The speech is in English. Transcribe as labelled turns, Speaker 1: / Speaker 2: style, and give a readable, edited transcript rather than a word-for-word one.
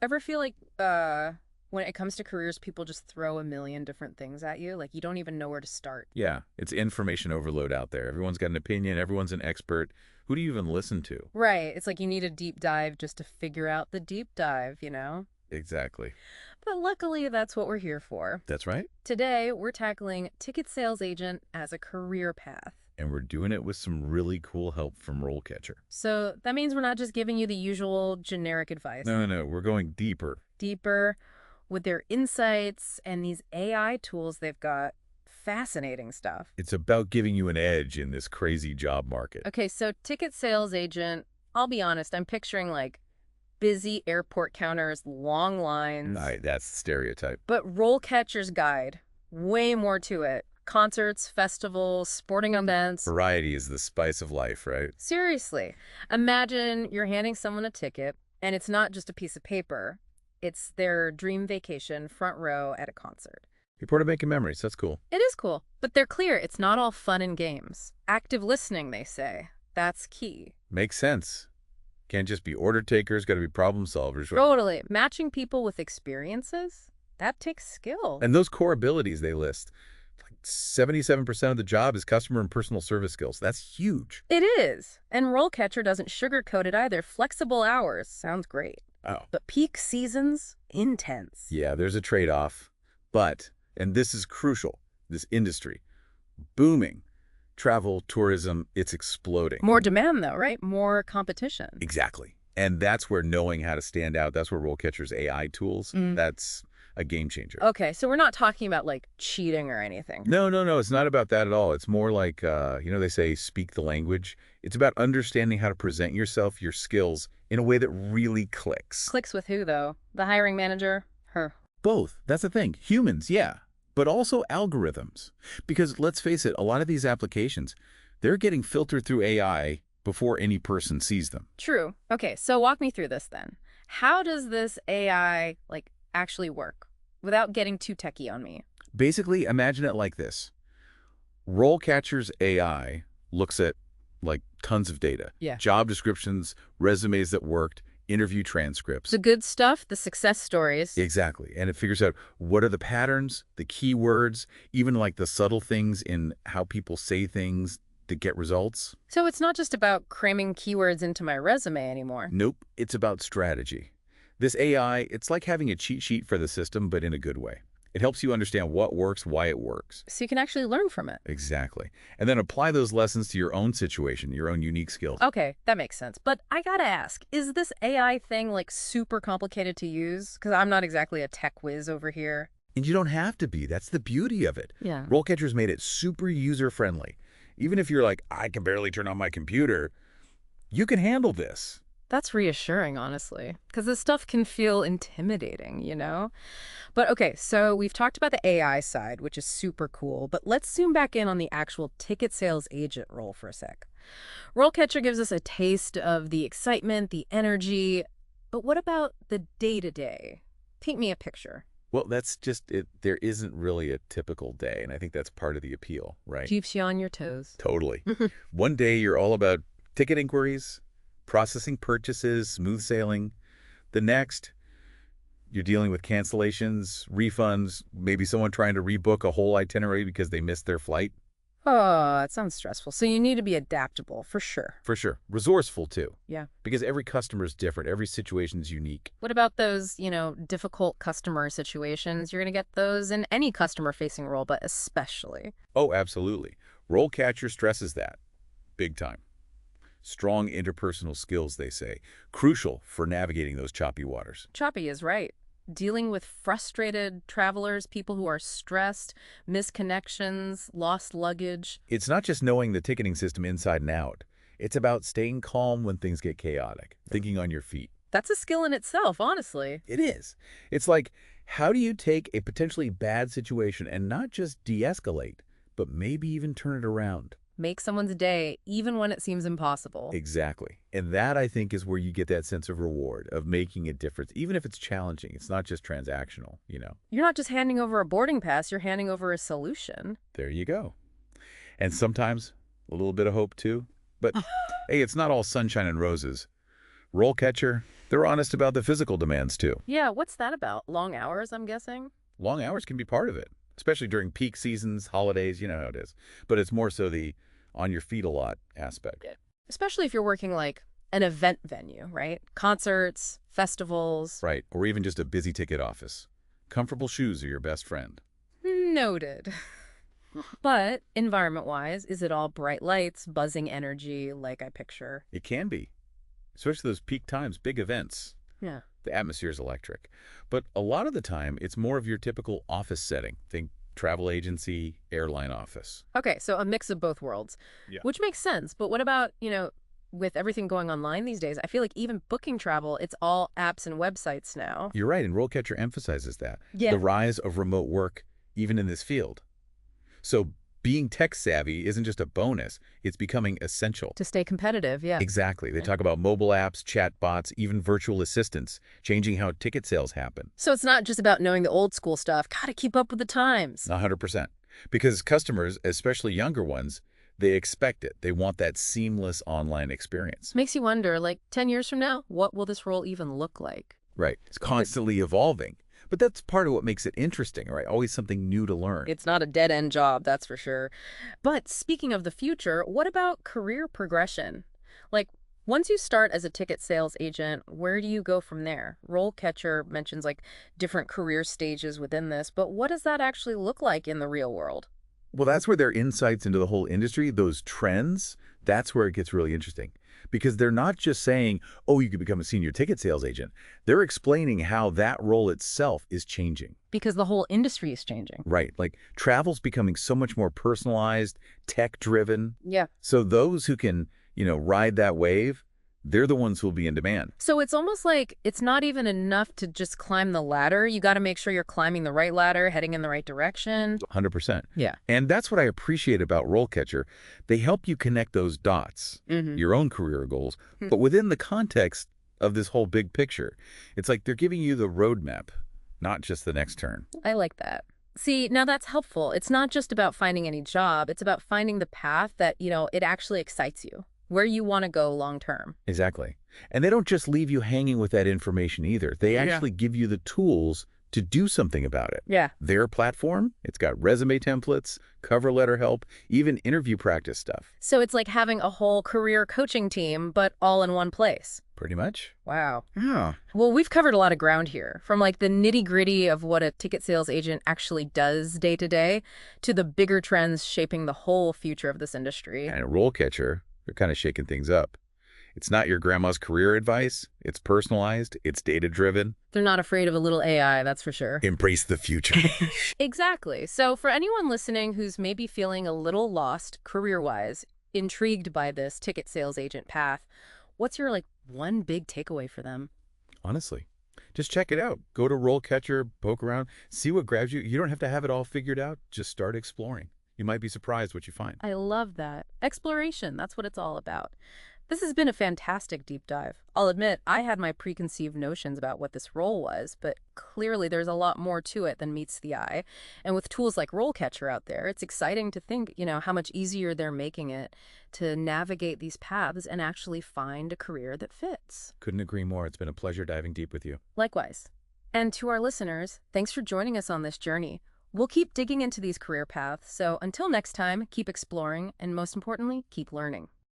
Speaker 1: Ever feel like when it comes to careers, people just throw a million different things at you? Like you don't even know where to start.
Speaker 2: Yeah, it's information overload out there. Everyone's got an opinion. Everyone's an expert. Who do you even listen to?
Speaker 1: Right. It's like you need a deep dive just to figure out the deep dive, you know?
Speaker 2: Exactly.
Speaker 1: But luckily, that's what we're here for.
Speaker 2: That's right.
Speaker 1: Today, we're tackling ticket sales agent as a career path.
Speaker 2: And we're doing it with some really cool help from RoleCatcher.
Speaker 1: So that means we're not just giving you the usual generic advice.
Speaker 2: No, no, we're going deeper.
Speaker 1: Deeper with their insights and these AI tools they've got. Fascinating stuff.
Speaker 2: It's about giving you an edge in this crazy job market.
Speaker 1: Okay, so ticket sales agent, I'll be honest, I'm picturing like busy airport counters, long lines.
Speaker 2: Right, that's the stereotype.
Speaker 1: But RoleCatcher's guide, way more to it. Concerts, festivals, sporting events.
Speaker 2: Variety is the spice of life, right?
Speaker 1: Seriously, imagine you're handing someone a ticket, and it's not just a piece of paper. It's their dream vacation, front row at a concert.
Speaker 2: People are making memories. That's cool.
Speaker 1: It is cool, but they're clear it's not all fun and games. Active listening, they say. That's key.
Speaker 2: Makes sense. Can't just be order takers, got to be problem solvers. Right?
Speaker 1: Totally. Matching people with experiences, that takes skill.
Speaker 2: And those core abilities they list, like 77% of the job is customer and personal service skills. That's huge.
Speaker 1: It is. And RoleCatcher doesn't sugarcoat it either. Flexible hours sounds great.
Speaker 2: Oh.
Speaker 1: But peak seasons, intense.
Speaker 2: Yeah, there's a trade-off. But, and this is crucial, this industry, booming. Travel, tourism, it's exploding.
Speaker 1: More demand, though, right? More competition.
Speaker 2: Exactly. And that's where knowing how to stand out, that's where RoleCatcher's AI tools, that's a game changer.
Speaker 1: Okay, so we're not talking about, like, cheating or anything.
Speaker 2: No, no, no. It's not about that at all. It's more like, they say speak the language. It's about understanding how to present yourself, your skills, in a way that really clicks.
Speaker 1: Clicks with who, though? The hiring manager? Her.
Speaker 2: Both. That's the thing. Humans, yeah. But also algorithms. Because let's face it, a lot of these applications, they're getting filtered through AI before any person sees them.
Speaker 1: True. Okay, so walk me through this then. How does this AI, like, actually work without getting too techie on me?
Speaker 2: Basically, imagine it like this. RoleCatcher's AI looks at, like, tons of data.
Speaker 1: Yeah.
Speaker 2: Job descriptions, resumes that worked, interview transcripts.
Speaker 1: The good stuff, the success stories.
Speaker 2: Exactly. And it figures out what are the patterns, the keywords, even like the subtle things in how people say things to get results.
Speaker 1: So it's not just about cramming keywords into my resume anymore.
Speaker 2: Nope. It's about strategy. This AI, it's like having a cheat sheet for the system, but in a good way. It helps you understand what works, why it works.
Speaker 1: So you can actually learn from it.
Speaker 2: Exactly. And then apply those lessons to your own situation, your own unique skills.
Speaker 1: Okay, that makes sense. But I gotta ask, is this AI thing like super complicated to use? Because I'm not exactly a tech whiz over here.
Speaker 2: And you don't have to be. That's the beauty of it.
Speaker 1: Yeah.
Speaker 2: RoleCatcher's made it super user-friendly. Even if you're like, I can barely turn on my computer, you can handle this.
Speaker 1: That's reassuring, honestly, because this stuff can feel intimidating, you know? But okay, so we've talked about the AI side, which is super cool, but let's zoom back in on the actual ticket sales agent role for a sec. RoleCatcher gives us a taste of the excitement, the energy, but what about the day-to-day? Paint me a picture.
Speaker 2: Well, that's just it. There isn't really a typical day, and I think that's part of the appeal, right?
Speaker 1: Keeps you on your toes.
Speaker 2: Totally. One day you're all about ticket inquiries, processing purchases, smooth sailing. The next, you're dealing with cancellations, refunds, maybe someone trying to rebook a whole itinerary because they missed their flight.
Speaker 1: Oh, that sounds stressful. So you need to be adaptable, for sure.
Speaker 2: For sure. Resourceful, too.
Speaker 1: Yeah.
Speaker 2: Because every customer is different. Every situation is unique.
Speaker 1: What about those, difficult customer situations? You're going to get those in any customer-facing role, but especially.
Speaker 2: Oh, absolutely. RoleCatcher stresses that. Big time. Strong interpersonal skills, they say. Crucial for navigating those choppy waters.
Speaker 1: Choppy is right. Dealing with frustrated travelers, people who are stressed, missed connections, lost luggage.
Speaker 2: It's not just knowing the ticketing system inside and out. It's about staying calm when things get chaotic, thinking on your feet.
Speaker 1: That's a skill in itself, honestly.
Speaker 2: It is. It's like, how do you take a potentially bad situation and not just de-escalate, but maybe even turn it around?
Speaker 1: Make someone's day, even when it seems impossible.
Speaker 2: Exactly. And that, I think, is where you get that sense of reward, of making a difference, even if it's challenging. It's not just transactional,
Speaker 1: You're not just handing over a boarding pass, you're handing over a solution.
Speaker 2: There you go. And sometimes a little bit of hope, too. But, hey, it's not all sunshine and roses. RoleCatcher, They're honest about the physical demands, too.
Speaker 1: Yeah, what's that about? Long hours, I'm guessing?
Speaker 2: Long hours can be part of it, especially during peak seasons, holidays, you know how it is. But it's more so the on your feet a lot aspect.
Speaker 1: Yeah. Especially if you're working like an event venue, right? Concerts, festivals.
Speaker 2: Right, or even just a busy ticket office. Comfortable shoes are your best friend.
Speaker 1: Noted. But environment-wise, is it all bright lights, buzzing energy like I picture?
Speaker 2: It can be, especially those peak times, big events.
Speaker 1: Yeah.
Speaker 2: The atmosphere is electric. But a lot of the time, it's more of your typical office setting. Think travel agency, airline office.
Speaker 1: Okay, so a mix of both worlds,
Speaker 2: Yeah.
Speaker 1: which makes sense. But what about, with everything going online these days, I feel like even booking travel, it's all apps and websites now.
Speaker 2: You're right, and RoleCatcher emphasizes that.
Speaker 1: Yeah.
Speaker 2: The rise of remote work, even in this field. So being tech savvy isn't just a bonus, it's becoming essential.
Speaker 1: To stay competitive, yeah.
Speaker 2: Exactly. They talk about mobile apps, chat bots, even virtual assistants, changing how ticket sales happen.
Speaker 1: So it's not just about knowing the old school stuff. Gotta keep up with the times.
Speaker 2: 100%. Because customers, especially younger ones, they expect it. They want that seamless online experience.
Speaker 1: Makes you wonder, like 10 years from now, what will this role even look like?
Speaker 2: Right. It's constantly evolving. But that's part of what makes it interesting, right? Always something new to learn.
Speaker 1: It's not a dead-end job, that's for sure. But speaking of the future, what about career progression? Like, once you start as a ticket sales agent, where do you go from there? RoleCatcher mentions like different career stages within this, but what does that actually look like in the real world?
Speaker 2: Well, that's where their insights into the whole industry, those trends, that's where it gets really interesting. Because they're not just saying, oh, you could become a senior ticket sales agent. They're explaining how that role itself is changing.
Speaker 1: Because the whole industry is changing.
Speaker 2: Right. Like travel's becoming so much more personalized, tech-driven.
Speaker 1: Yeah.
Speaker 2: So those who can, ride that wave, they're the ones who will be in demand.
Speaker 1: So it's almost like it's not even enough to just climb the ladder. You got to make sure you're climbing the right ladder, heading in the right direction.
Speaker 2: 100%.
Speaker 1: Yeah.
Speaker 2: And that's what I appreciate about RoleCatcher. They help you connect those dots, your own career goals, but within the context of this whole big picture. It's like they're giving you the roadmap, not just the next turn.
Speaker 1: I like that. See, now that's helpful. It's not just about finding any job. It's about finding the path that, it actually excites you, where you want to go long term.
Speaker 2: Exactly. And they don't just leave you hanging with that information either. They actually give you the tools to do something about it.
Speaker 1: Yeah.
Speaker 2: Their platform, it's got resume templates, cover letter help, even interview practice stuff.
Speaker 1: So it's like having a whole career coaching team, but all in one place.
Speaker 2: Pretty much.
Speaker 1: Wow.
Speaker 2: Yeah.
Speaker 1: Well, we've covered a lot of ground here, from like the nitty-gritty of what a ticket sales agent actually does day to day to the bigger trends shaping the whole future of this industry.
Speaker 2: And at RoleCatcher, they're kind of shaking things up. It's not your grandma's career advice. It's personalized. It's data-driven.
Speaker 1: They're not afraid of a little AI, that's for sure.
Speaker 2: Embrace the future.
Speaker 1: Exactly. So for anyone listening who's maybe feeling a little lost career-wise, intrigued by this ticket sales agent path, what's your one big takeaway for them?
Speaker 2: Honestly, just check it out. Go to RoleCatcher, poke around, see what grabs you. You don't have to have it all figured out. Just start exploring. You might be surprised what you find.
Speaker 1: I love that. Exploration, that's what it's all about. This has been a fantastic deep dive. I'll admit, I had my preconceived notions about what this role was, but clearly there's a lot more to it than meets the eye. And with tools like RoleCatcher out there, it's exciting to think, how much easier they're making it to navigate these paths and actually find a career that fits.
Speaker 2: Couldn't agree more. It's been a pleasure diving deep with you.
Speaker 1: Likewise. And to our listeners, thanks for joining us on this journey. We'll keep digging into these career paths, so until next time, keep exploring and most importantly, keep learning.